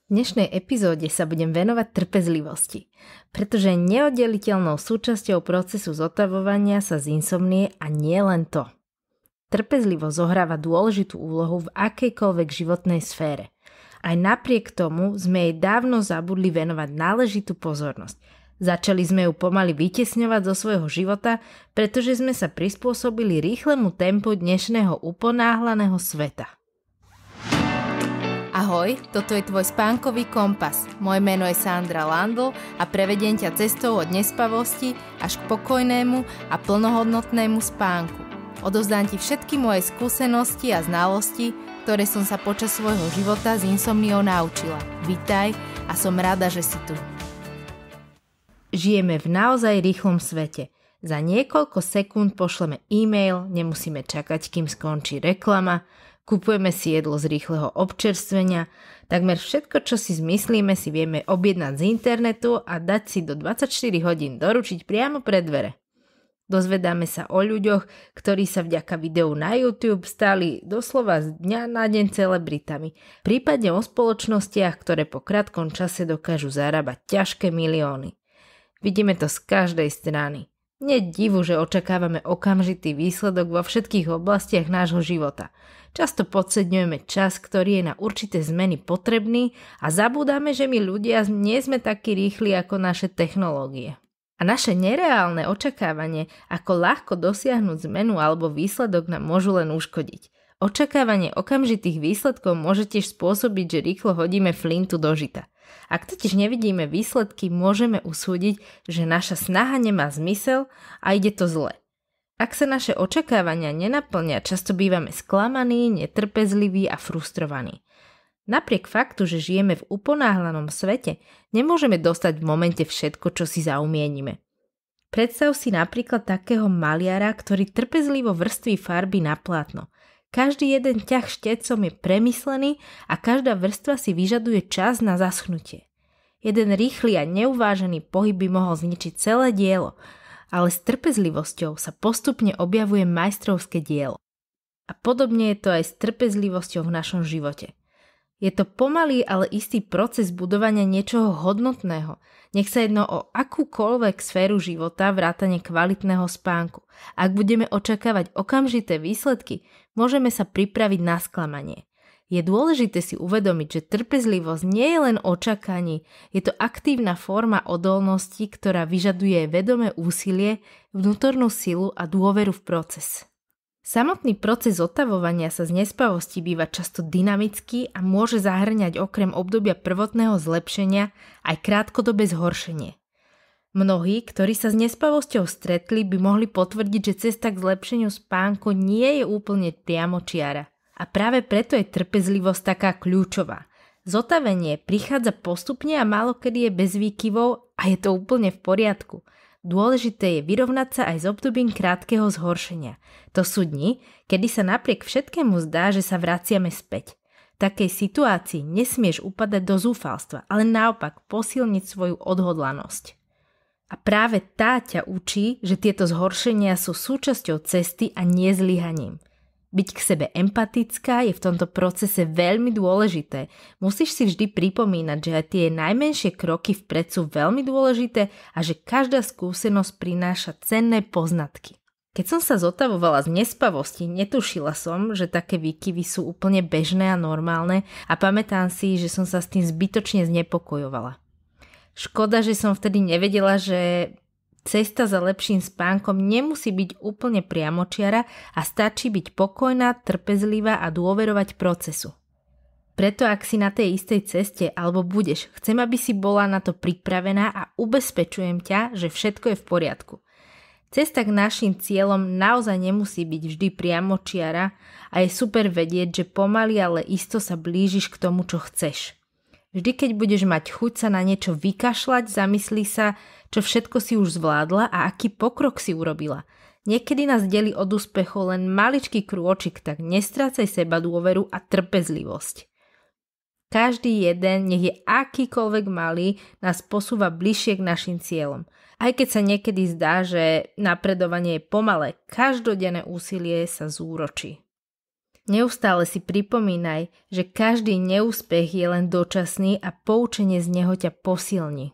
V dnešnej epizóde sa budem venovať trpezlivosti, pretože je neoddeliteľnou súčasťou procesu zotavovania sa z insomnie a nie len to. Trpezlivosť zohráva dôležitú úlohu v akejkoľvek životnej sfére. Aj napriek tomu sme jej dávno zabudli venovať náležitú pozornosť. Začali sme ju pomaly vytesňovať zo svojho života, pretože sme sa prispôsobili rýchlemu tempu dnešného uponáhlaného sveta. Ahoj, toto je tvoj spánkový kompas. Moje meno je Sandra Landl a prevediem ťa cestou od nespavosti až k pokojnému a plnohodnotnému spánku. Odovzdám ti všetky moje skúsenosti a znalosti, ktoré som sa počas svojho života s insomniou naučila. Vitaj a som rada, že si tu. Žijeme v naozaj rýchlom svete. Za niekoľko sekúnd pošleme e-mail, nemusíme čakať, kým skončí reklama, kupujeme si jedlo z rýchleho občerstvenia, takmer všetko, čo si zmyslíme, si vieme objednať z internetu a dať si do 24 hodín doručiť priamo pred dvere. Dozvedáme sa o ľuďoch, ktorí sa vďaka videu na YouTube stali doslova z dňa na deň celebritami, prípadne o spoločnostiach, ktoré po krátkom čase dokážu zarábať ťažké milióny. Vidíme to z každej strany. Nie divu, že očakávame okamžitý výsledok vo všetkých oblastiach nášho života. Často podceňujeme čas, ktorý je na určité zmeny potrebný a zabúdame, že my ľudia nie sme takí rýchli ako naše technológie. A naše nereálne očakávanie, ako ľahko dosiahnuť zmenu alebo výsledok, nám môžu len uškodiť. Očakávanie okamžitých výsledkov môže tiež spôsobiť, že rýchlo hodíme flintu do žita. Ak totiž nevidíme výsledky, môžeme usúdiť, že naša snaha nemá zmysel a ide to zle. Ak sa naše očakávania nenaplnia, často bývame sklamaní, netrpezliví a frustrovaní. Napriek faktu, že žijeme v uponáhlanom svete, nemôžeme dostať v momente všetko, čo si zaumienime. Predstav si napríklad takého maliara, ktorý trpezlivo vrství farby na plátno. Každý jeden ťah štecom je premyslený a každá vrstva si vyžaduje čas na zaschnutie. Jeden rýchly a neuvážený pohyb by mohol zničiť celé dielo, ale s trpezlivosťou sa postupne objavuje majstrovské dielo. A podobne je to aj s trpezlivosťou v našom živote. Je to pomalý, ale istý proces budovania niečoho hodnotného. Nech sa jedno o akúkoľvek sféru života vrátane kvalitného spánku. Ak budeme očakávať okamžité výsledky, môžeme sa pripraviť na sklamanie. Je dôležité si uvedomiť, že trpezlivosť nie je len o čakaní, je to aktívna forma odolnosti, ktorá vyžaduje vedomé úsilie, vnútornú silu a dôveru v proces. Samotný proces zotavovania sa z nespavosti býva často dynamický a môže zahŕňať okrem obdobia prvotného zlepšenia aj krátkodobé zhoršenie. Mnohí, ktorí sa s nespavosťou stretli, by mohli potvrdiť, že cesta k zlepšeniu spánku nie je úplne priamočiara. A práve preto je trpezlivosť taká kľúčová. Zotavenie prichádza postupne a málokedy je bez výkyvov a je to úplne v poriadku. Dôležité je vyrovnať sa aj s obdobím krátkeho zhoršenia. To sú dni, kedy sa napriek všetkému zdá, že sa vraciame späť. V takej situácii nesmieš upadať do zúfalstva, ale naopak posilniť svoju odhodlanosť. A práve tá ťa učí, že tieto zhoršenia sú súčasťou cesty a nie zlyhaním. Byť k sebe empatická je v tomto procese veľmi dôležité. Musíš si vždy pripomínať, že aj tie najmenšie kroky vpred sú veľmi dôležité a že každá skúsenosť prináša cenné poznatky. Keď som sa zotavovala z nespavosti, netušila som, že také výkyvy sú úplne bežné a normálne a pamätám si, že som sa s tým zbytočne znepokojovala. Škoda, že som vtedy nevedela, že cesta za lepším spánkom nemusí byť úplne priamočiara a stačí byť pokojná, trpezlivá a dôverovať procesu. Preto ak si na tej istej ceste alebo budeš, chcem, aby si bola na to pripravená a ubezpečujem ťa, že všetko je v poriadku. Cesta k našim cieľom naozaj nemusí byť vždy priamočiara a je super vedieť, že pomaly, ale isto sa blížiš k tomu, čo chceš. Vždy, keď budeš mať chuť sa na niečo vykašľať, zamyslí sa, čo všetko si už zvládla a aký pokrok si urobila. Niekedy nás delí od úspechu len maličký krôčik, tak nestrácaj seba dôveru a trpezlivosť. Každý jeden, nech je akýkoľvek malý, nás posúva bližšie k našim cieľom. Aj keď sa niekedy zdá, že napredovanie je pomalé, každodenné úsilie sa zúročí. Neustále si pripomínaj, že každý neúspech je len dočasný a poučenie z neho ťa posilní.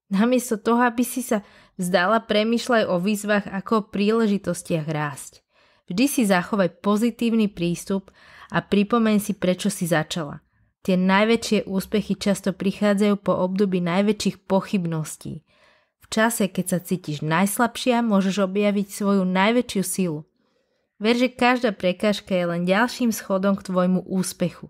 Namiesto toho, aby si sa vzdala, premýšľaj o výzvach ako o príležitostiach rásť. Vždy si zachovaj pozitívny prístup a pripomeň si, prečo si začala. Tie najväčšie úspechy často prichádzajú po období najväčších pochybností. V čase, keď sa cítiš najslabšia, môžeš objaviť svoju najväčšiu silu. Ver, že každá prekážka je len ďalším schodom k tvojmu úspechu.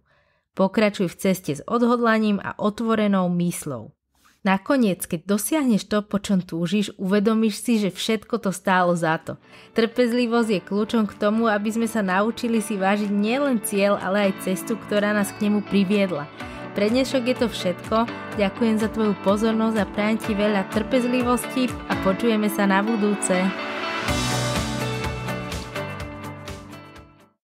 Pokračuj v ceste s odhodlaním a otvorenou mysľou. Nakoniec, keď dosiahneš to, po čom túžiš, uvedomíš si, že všetko to stálo za to. Trpezlivosť je kľúčom k tomu, aby sme sa naučili si vážiť nielen cieľ, ale aj cestu, ktorá nás k nemu priviedla. Pre dnešok je to všetko. Ďakujem za tvoju pozornosť a prajem ti veľa trpezlivosti a počujeme sa na budúce.